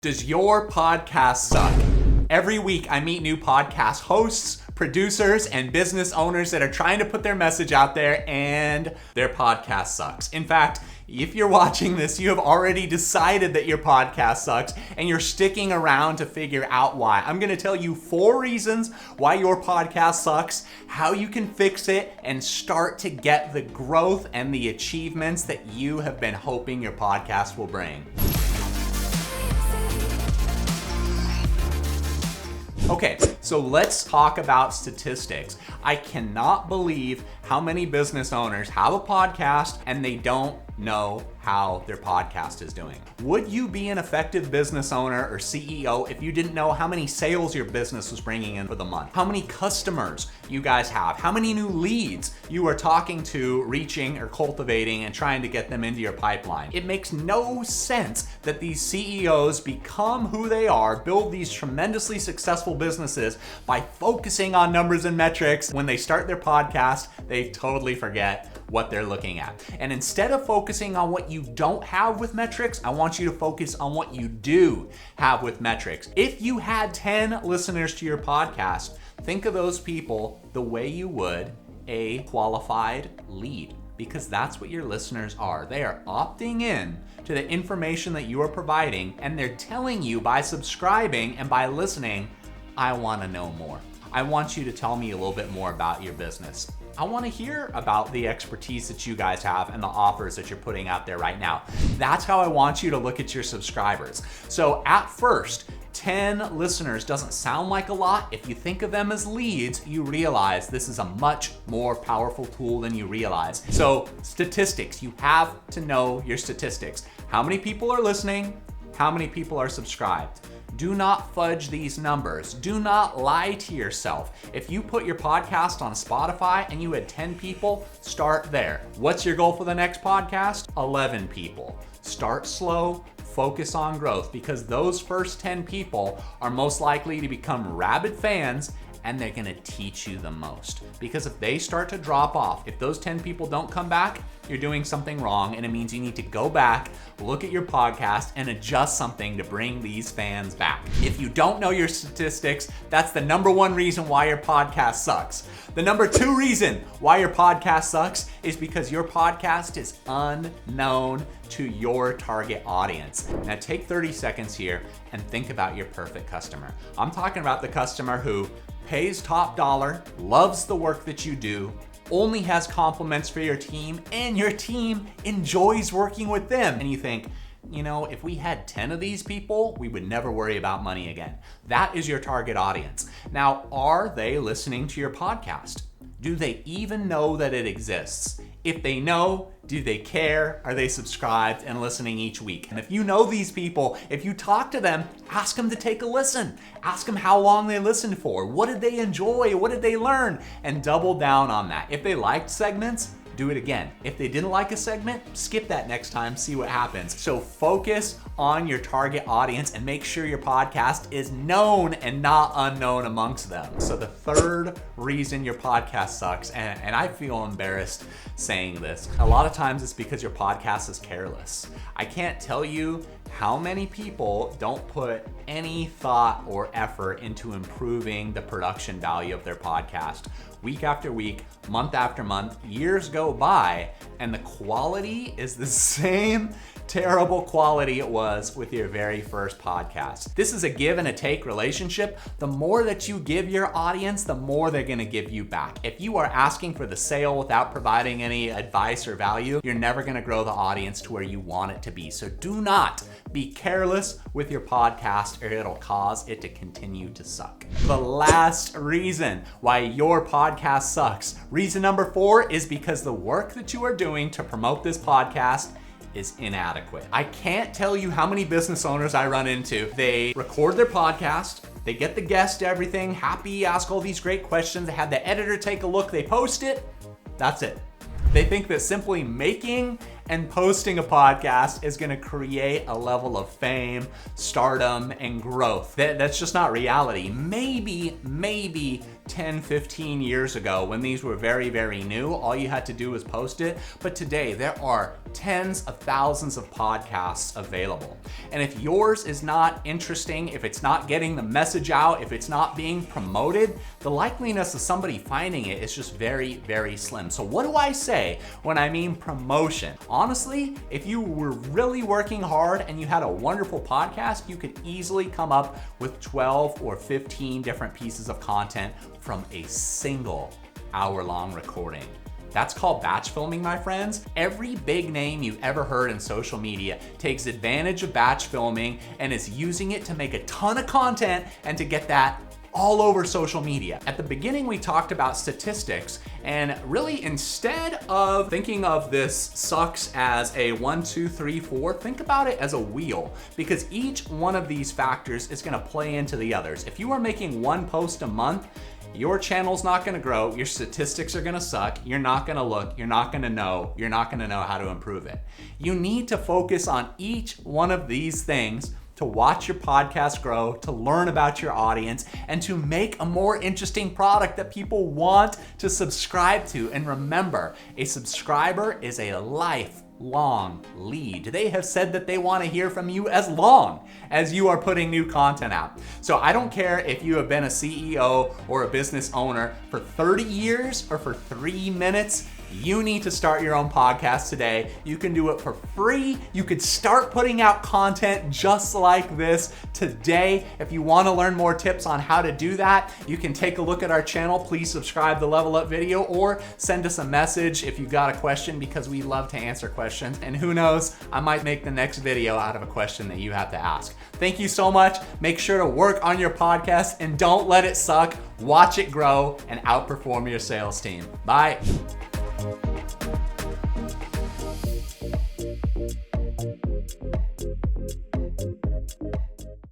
Does your podcast suck? Every week I meet new podcast hosts, producers, and business owners that are trying to put their message out there and their podcast sucks. In fact, if you're watching this, you have already decided that your podcast sucks and you're sticking around to figure out why. I'm going to tell you 4 reasons why your podcast sucks, how you can fix it, and start to get the growth and the achievements that you have been hoping your podcast will bring. Okay, so let's talk about statistics. I cannot believe how many business owners have a podcast and they don't know how their podcast is doing. Would you be an effective business owner or CEO if you didn't know how many sales your business was bringing in for the month? How many customers you guys have? How many new leads you are talking to, reaching or cultivating and trying to get them into your pipeline? It makes no sense that these CEOs become who they are, build these tremendously successful businesses by focusing on numbers and metrics. When they start their podcast, they totally forget what they're looking at. And instead of focusing on what you don't have with metrics, I want you to focus on what you do have with metrics. If you had 10 listeners to your podcast, think of those people the way you would a qualified lead, because that's what your listeners are. They are opting in to the information that you are providing, and they're telling you by subscribing and by listening, I want to know more. I want you to tell me a little bit more about your business. I want to hear about the expertise that you guys have and the offers that you're putting out there right now. That's how I want you to look at your subscribers. So at first, 10 listeners doesn't sound like a lot. If you think of them as leads, you realize this is a much more powerful tool than you realize. So statistics, you have to know your statistics. How many people are listening? How many people are subscribed? Do not fudge these numbers. Do not lie to yourself. If you put your podcast on Spotify and you had 10 people, start there. What's your goal for the next podcast? 11 people. Start slow, focus on growth, because those first 10 people are most likely to become rabid fans, and they're gonna teach you the most. Because if they start to drop off, if those 10 people don't come back, you're doing something wrong, and it means you need to go back, look at your podcast, and adjust something to bring these fans back. If you don't know your statistics, that's the number 1 reason why your podcast sucks. The number 2 reason why your podcast sucks is because your podcast is unknown to your target audience. Now take 30 seconds here and think about your perfect customer. I'm talking about the customer who pays top dollar, loves the work that you do, only has compliments for your team, and your team enjoys working with them. And you think, you know, if we had 10 of these people, we would never worry about money again. That is your target audience. Now, are they listening to your podcast? Do they even know that it exists? If they know, do they care? Are they subscribed and listening each week? And if you know these people, if you talk to them, ask them to take a listen. Ask them how long they listened for. What did they enjoy? What did they learn? And double down on that. If they liked segments, do it again. If they didn't like a segment, skip that next time, see what happens. So focus on your target audience and make sure your podcast is known and not unknown amongst them. So the 3rd reason your podcast sucks, and I feel embarrassed saying this, a lot of times it's because your podcast is careless. I can't tell you how many people don't put any thought or effort into improving the production value of their podcast. Week after week, month after month, years go by, and the quality is the same terrible quality it was with your very first podcast. This is a give and a take relationship. The more that you give your audience, the more they're gonna give you back. If you are asking for the sale without providing any advice or value, you're never gonna grow the audience to where you want it to be. So do not be careless with your podcast, or it'll cause it to continue to suck. The last reason why your podcast sucks, reason number 4, is because the work that you are doing to promote this podcast is inadequate. I can't tell you how many business owners I run into. They record their podcast, they get the guest, everything, happy, ask all these great questions, they have the editor take a look, they post it, that's it. They think that simply making and posting a podcast is gonna create a level of fame, stardom, and growth. That's just not reality. Maybe 10, 15 years ago when these were very, very new. All you had to do was post it. But today there are tens of thousands of podcasts available. And if yours is not interesting, if it's not getting the message out, if it's not being promoted, the likeliness of somebody finding it is just very, very slim. So what do I say when I mean promotion? Honestly, if you were really working hard and you had a wonderful podcast, you could easily come up with 12 or 15 different pieces of content from a single hour-long recording. That's called batch filming, my friends. Every big name you've ever heard in social media takes advantage of batch filming and is using it to make a ton of content and to get that all over social media. At the beginning, we talked about statistics, and really instead of thinking of this sucks as a 1, 2, 3, 4, think about it as a wheel, because each one of these factors is gonna play into the others. If you are making one post a month, your channel's not gonna grow, your statistics are gonna suck, you're not gonna look, you're not gonna know how to improve it. You need to focus on each one of these things to watch your podcast grow, to learn about your audience, and to make a more interesting product that people want to subscribe to. And remember, a subscriber is a lifelong lead. They have said that they want to hear from you as long as you are putting new content out. So I don't care if you have been a CEO or a business owner for 30 years or for 3 minutes, you need to start your own podcast today. You can do it for free. You could start putting out content just like this today. If you want to learn more tips on how to do that, you can take a look at our channel. Please subscribe to Level Up Video or send us a message if you've got a question, because we love to answer questions. And who knows, I might make the next video out of a question that you have to ask. Thank you so much. Make sure to work on your podcast and don't let it suck. Watch it grow and outperform your sales team. Bye.